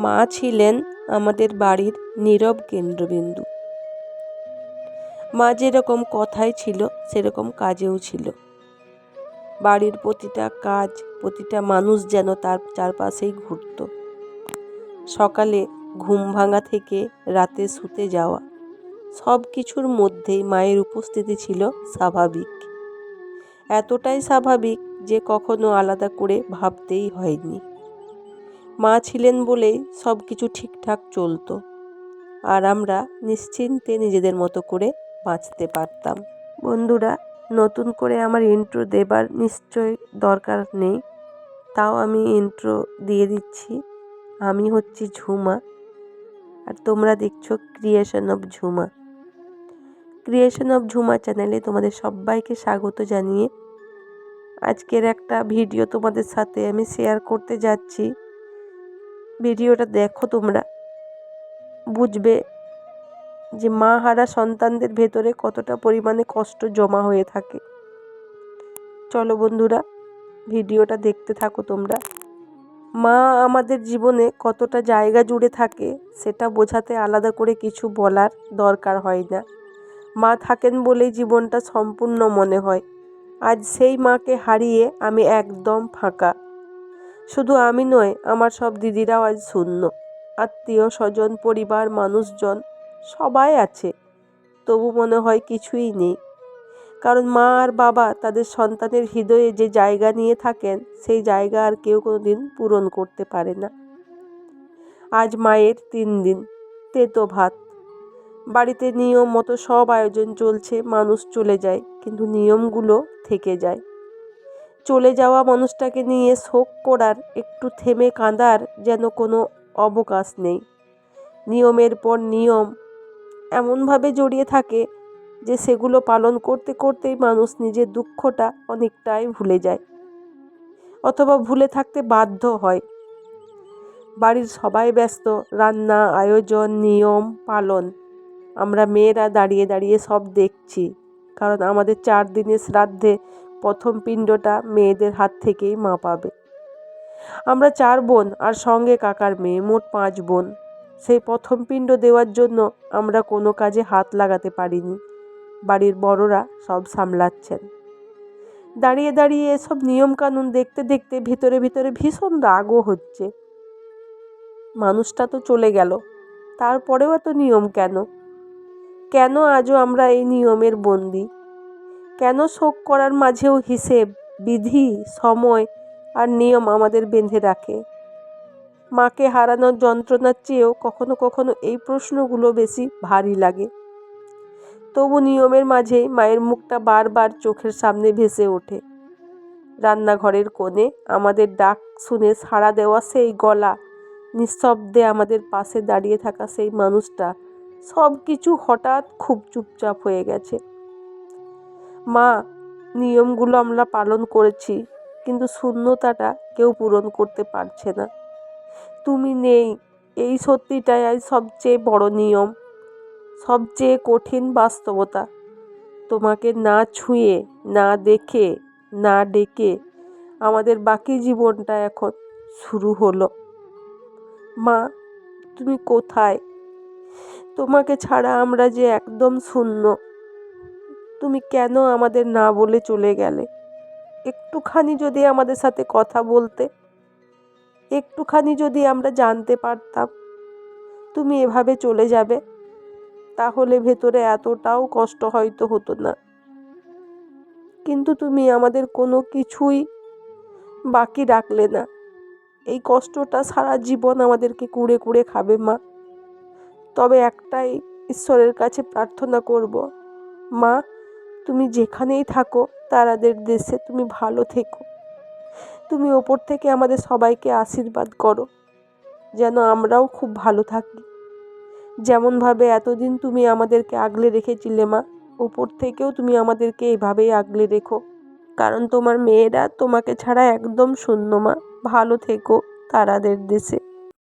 মা ছিলেন আমাদের বাড়ির নীরব কেন্দ্রবিন্দু। মা যেরকম কথায় ছিল সেরকম কাজেও ছিল। বাড়ির প্রতিটা কাজ, প্রতিটা মানুষ যেন তার চারপাশেই ঘুরত। সকালে ঘুম ভাঙা থেকে রাতে শুতে যাওয়া, সব কিছুর মধ্যেই মায়ের উপস্থিতি ছিল স্বাভাবিক। এতটাই স্বাভাবিক যে কখনো আলাদা করে ভাবতেই হয়নি। মা ছিলেন বলেই সব কিছু ঠিকঠাক চলতো, আর আমরা নিশ্চিন্তে নিজেদের মতো করে বাঁচতে পারতাম। বন্ধুরা, নতুন করে আমার ইন্ট্রো দেবার নিশ্চয় দরকার নেই, তাও আমি ইন্ট্রো দিয়ে দিচ্ছি। আমি হচ্ছি ঝুমা, আর তোমরা দেখছো creation of Jhuma. Creation of Jhuma চ্যানেলে তোমাদের সবাইকে স্বাগত জানিয়ে আজকের একটা ভিডিও তোমাদের সাথে আমি শেয়ার করতে যাচ্ছি। ভিডিওটা দেখো, তোমরা বুঝবে যে মা হারা সন্তানদের ভেতরে কতটা পরিমাণে কষ্ট জমা হয়ে থাকে। চলো বন্ধুরা, ভিডিওটা দেখতে থাকো তোমরা। মা আমাদের জীবনে কতটা জায়গা জুড়ে থাকে সেটা বোঝাতে আলাদা করে কিছু বলার দরকার হয় না। মা থাকেন বলেই জীবনটা সম্পূর্ণ মনে হয়। আজ সেই মাকে হারিয়ে আমি একদম ফাঁকা। শুধু আমি নয়, আমার সব দিদিরাও আজ শূন্য। আত্মীয় স্বজন, পরিবার, মানুষজন সবাই আছে, তবু মনে হয় কিছুই নেই। কারণ মা আর বাবা তাদের সন্তানের হৃদয়ে যে জায়গা নিয়ে থাকেন, সেই জায়গা আর কেউ কোনোদিন পূরণ করতে পারে না। আজ মায়ের 3 দিন, তেতো ভাত। বাড়িতে নিয়ম মতো সব আয়োজন চলছে। মানুষ চলে যায়, কিন্তু নিয়মগুলো থেকে যায়। চলে যাওয়া মানুষটাকে নিয়ে শোক করার, একটু থেমে কাঁদার যেন কোনো অবকাশ নেই। নিয়মের পর নিয়ম এমনভাবে জড়িয়ে থাকে যে সেগুলো পালন করতে করতেই মানুষ নিজের দুঃখটা অনেকটাই ভুলে যায়, অথবা ভুলে থাকতে বাধ্য হয়। বাড়ির সবাই ব্যস্ত, রান্না, আয়োজন, নিয়ম পালন। আমরা মেয়েরা দাঁড়িয়ে দাঁড়িয়ে সব দেখছি, কারণ আমাদের 4 দিনের শ্রাদ্ধে প্রথম পিণ্ডটা মেয়েদের হাত থেকেই মা পাবে। আমরা 4 বোন আর সঙ্গে কাকার মেয়ে, মোট 5 বোন। সেই প্রথম পিণ্ড দেওয়ার জন্য আমরা কোনো কাজে হাত লাগাতে পারিনি। বাড়ির বড়রা সব সামলাচ্ছেন। দাঁড়িয়ে দাঁড়িয়ে এসব নিয়মকানুন দেখতে দেখতে ভিতরে ভিতরে ভীষণ রাগও হচ্ছে। মানুষটা তো চলে গেল, তারপরেও এত নিয়ম কেন? কেন আজও আমরা এই নিয়মের বন্দী? কেন শোক করার মাঝেও হিসেব, বিধি, সময় আর নিয়ম আমাদের বেঁধে রাখে? মাকে হারানোর যন্ত্রণার চেয়েও কখনো কখনো এই প্রশ্নগুলো বেশি ভারী লাগে। তবু নিয়মের মাঝেই মায়ের মুখটা বারবার চোখের সামনে ভেসে ওঠে। রান্নাঘরের কোণে আমাদের ডাক শুনে সাড়া দেওয়া সেই গলা, নিঃশব্দে আমাদের পাশে দাঁড়িয়ে থাকা সেই মানুষটা, সব কিছু হঠাৎ খুব চুপচাপ হয়ে গেছে। মা, নিয়মগুলো আমরা পালন করেছি, কিন্তু শূন্যতাটা কেউ পূরণ করতে পারছে না। তুমি নেই, এই সত্যিটাই আজ সবচেয়ে বড় নিয়ম, সবচেয়ে কঠিন বাস্তবতা। তোমাকে না ছুঁয়ে, না দেখে, না ডেকে আমাদের বাকি জীবনটা এখন শুরু হলো। মা, তুমি কোথায়? তোমাকে ছাড়া আমরা যে একদম শূন্য। তুমি কেন আমাদের না বলে চলে গেলে? একটুখানি যদি আমাদের সাথে কথা বলতে, একটুখানি যদি আমরা জানতে পারতাম তুমি এভাবে চলে যাবে, তাহলে ভেতরে এতটাও কষ্ট হয়তো হতো না। কিন্তু তুমি আমাদের কোনো কিছুই বাকি রাখলে না। এই কষ্টটা সারা জীবন আমাদেরকে কুড়ে কুড়ে খাবে মা। তবে একটাই ঈশ্বরের কাছে প্রার্থনা করব, মা, তুমি যেখানেই থাকো তারাদের দেশে তুমি ভালো থেকো। তুমি ওপর থেকে আমাদের সবাইকে আশীর্বাদ করো, যেন আমরাও খুব ভালো থাকি। যেমনভাবে এতদিন তুমি আমাদেরকে আগলে রেখেছিলে মা, ওপর থেকেও তুমি আমাদেরকে এভাবেই আগলে রেখো। কারণ তোমার মেয়েরা তোমাকে ছাড়া একদম শূন্য মা। ভালো থেকো তারাদের দেশে।